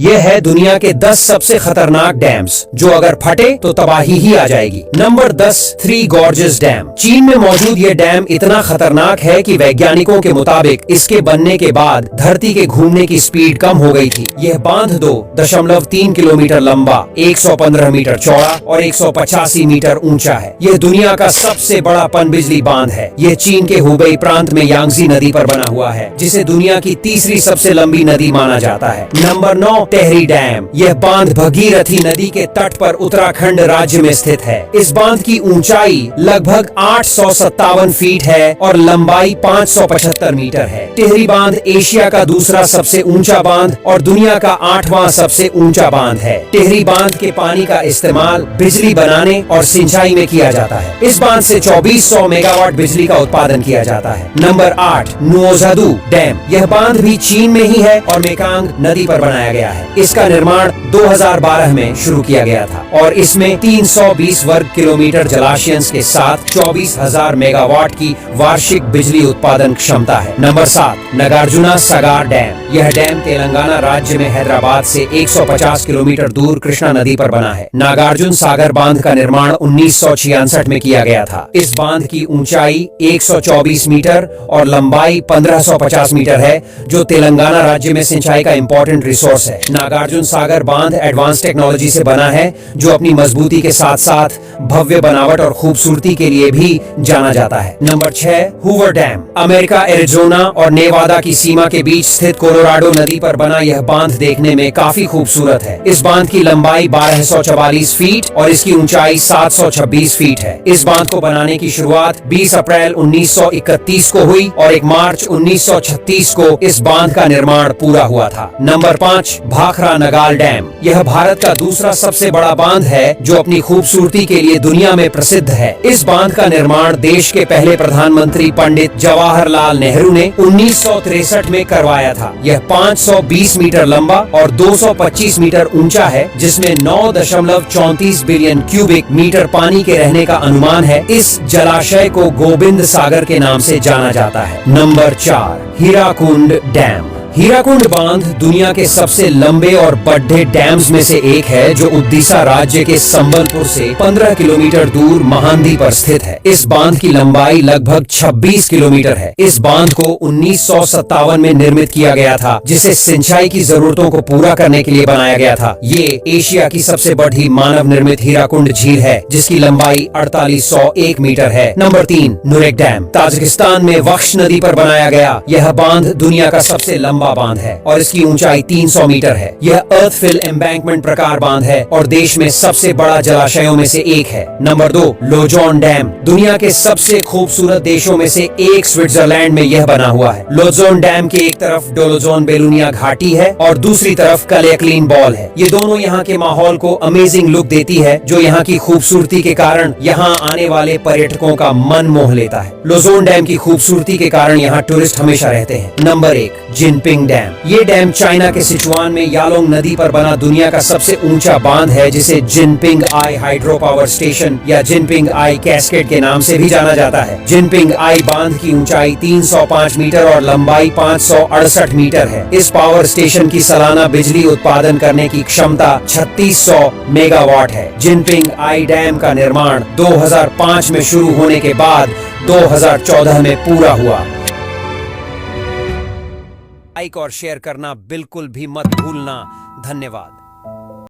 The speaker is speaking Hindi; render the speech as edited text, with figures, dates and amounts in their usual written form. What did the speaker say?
ये है दुनिया के 10 सबसे खतरनाक डैम्स जो अगर फटे तो तबाही ही आ जाएगी। Number 10, three gorges dam. चीन में मौजूद ये डैम इतना खतरनाक है कि वैज्ञानिकों के मुताबिक इसके बनने के बाद धरती के घूमने की स्पीड कम हो गई थी। यह बांध 2.3 किलोमीटर लंबा, 115 मीटर चौड़ा और 185 मीटर ऊंचा है। यह दुनिया का सबसे बड़ा पनबिजली बांध है। यह चीन के हुबेई प्रांत में यांगजी नदी पर बना हुआ है, जिसे दुनिया की तीसरी सबसे लंबी नदी माना जाता है। Number 9, Tehri dam. यह बांध भगीरथी नदी के तट पर उत्तराखंड राज्य में स्थित है। इस बांध की ऊंचाई लगभग 857 फीट है और लंबाई 575 मीटर है। टेहरी बांध एशिया का दूसरा सबसे ऊंचा बांध और दुनिया का 8वां सबसे ऊंचा बांध है। टेहरी बांध के पानी का इस्तेमाल बिजली बनाने और सिंचाई में किया जाता है। इस बांध से 2400 मेगावाट बिजली का उत्पादन किया जाता है। Number 8, Nuozhadu dam. यह बांध भी चीन में ही है और मेकांग नदी पर बनाया गया है। इसका निर्माण 2012 में शुरू किया गया था और इसमें 320 वर्ग किलोमीटर जलाशयों के साथ 24,000 मेगावाट की वार्षिक बिजली उत्पादन क्षमता है। नंबर 7, नागार्जुना सागर डैम। यह डैम तेलंगाना राज्य में हैदराबाद से 150 किलोमीटर दूर कृष्णा नदी पर बना है। नागार्जुन सागर बांध का निर्माण 1966 में किया गया था। इस बांध की ऊंचाई 124 मीटर और लंबाई 1550 मीटर है, जो तेलंगाना राज्य में सिंचाई का इम्पोर्टेंट रिसोर्स है। नागार्जुन सागर बांध एडवांस टेक्नोलॉजी से बना है, जो अपनी मजबूती के साथ साथ भव्य बनावट और खूबसूरती के लिए भी जाना जाता है। Number 6, Hoover dam. America, Arizona और नेवादा की सीमा के बीच स्थित कोलोराडो नदी पर बना यह बांध देखने में काफी खूबसूरत है। इस बांध की लंबाई 1244 फीट और इसकी ऊंचाई 726 फीट है। इस बांध को बनाने की शुरुआत 20 अप्रैल 1931 को हुई और 1 मार्च 1936 को इस बांध का निर्माण पूरा हुआ था। Number 5, Bhakra Nangal dam. यह भारत का दूसरा सबसे बड़ा बांध है, जो अपनी खूबसूरती के लिए दुनिया में प्रसिद्ध है। इस बांध का निर्माण देश के पहले प्रधानमंत्री पंडित जवाहरलाल नेहरू ने 1963 में करवाया था। यह 520 मीटर लंबा और 225 मीटर ऊंचा है, जिसमें 9.34 बिलियन क्यूबिक मीटर पानी के रहने का अनुमान है। इस जलाशय को गोविंद सागर के नाम से जाना जाता है। Number 4, Hirakud dam. हीराकुंड बांध दुनिया के सबसे लंबे और बड़े डैम्स में से एक है, जो उड़ीसा राज्य के संबलपुर से 15 किलोमीटर दूर महानदी पर स्थित है। इस बांध की लंबाई लगभग 26 किलोमीटर है। इस बांध को 1957 में निर्मित किया गया था, जिसे सिंचाई की जरूरतों को पूरा करने के लिए बनाया गया था। ये एशिया की सबसे बड़ी मानव निर्मित हीराकुंड झील है, जिसकी लंबाई 4801 मीटर है। Number 3, नुरेक dam. ताजिकिस्तान में वक्श नदी पर बनाया गया यह बांध दुनिया का सबसे लंबा बांध है और इसकी ऊंचाई 300 मीटर है। यह अर्थ फिल एम्बैंकमेंट प्रकार बांध है और देश में सबसे बड़ा जलाशयों में से एक है। नंबर 2, लोजोन डैम। दुनिया के सबसे खूबसूरत देशों में से एक स्विट्जरलैंड में यह बना हुआ है। लोजोन डैम के एक तरफ डोलोजोन बेलुनिया घाटी है और दूसरी तरफ कलेक्लीन बॉल है। ये दोनों यहाँ के माहौल को अमेजिंग लुक देती है, जो यहाँ की खूबसूरती के कारण यहाँ आने वाले पर्यटकों का मन मोह लेता है। लोजोन डैम की खूबसूरती के कारण यहाँ टूरिस्ट हमेशा रहते हैं। Number 1, Jinping dam. ये डैम चाइना के सिचुआन में यालोंग नदी पर बना दुनिया का सबसे ऊंचा बांध है, जिसे जिनपिंग आई हाइड्रो पावर स्टेशन या जिनपिंग आई कैस्केड के नाम से भी जाना जाता है। जिनपिंग आई बांध की ऊंचाई 305 मीटर और लंबाई 568 मीटर है। इस पावर स्टेशन की सालाना बिजली उत्पादन करने की क्षमता 3600 मेगावाट है। जिनपिंग आई डैम का निर्माण 2005 में शुरू होने के बाद 2014 में पूरा हुआ। लाइक और शेयर करना बिल्कुल भी मत भूलना। धन्यवाद।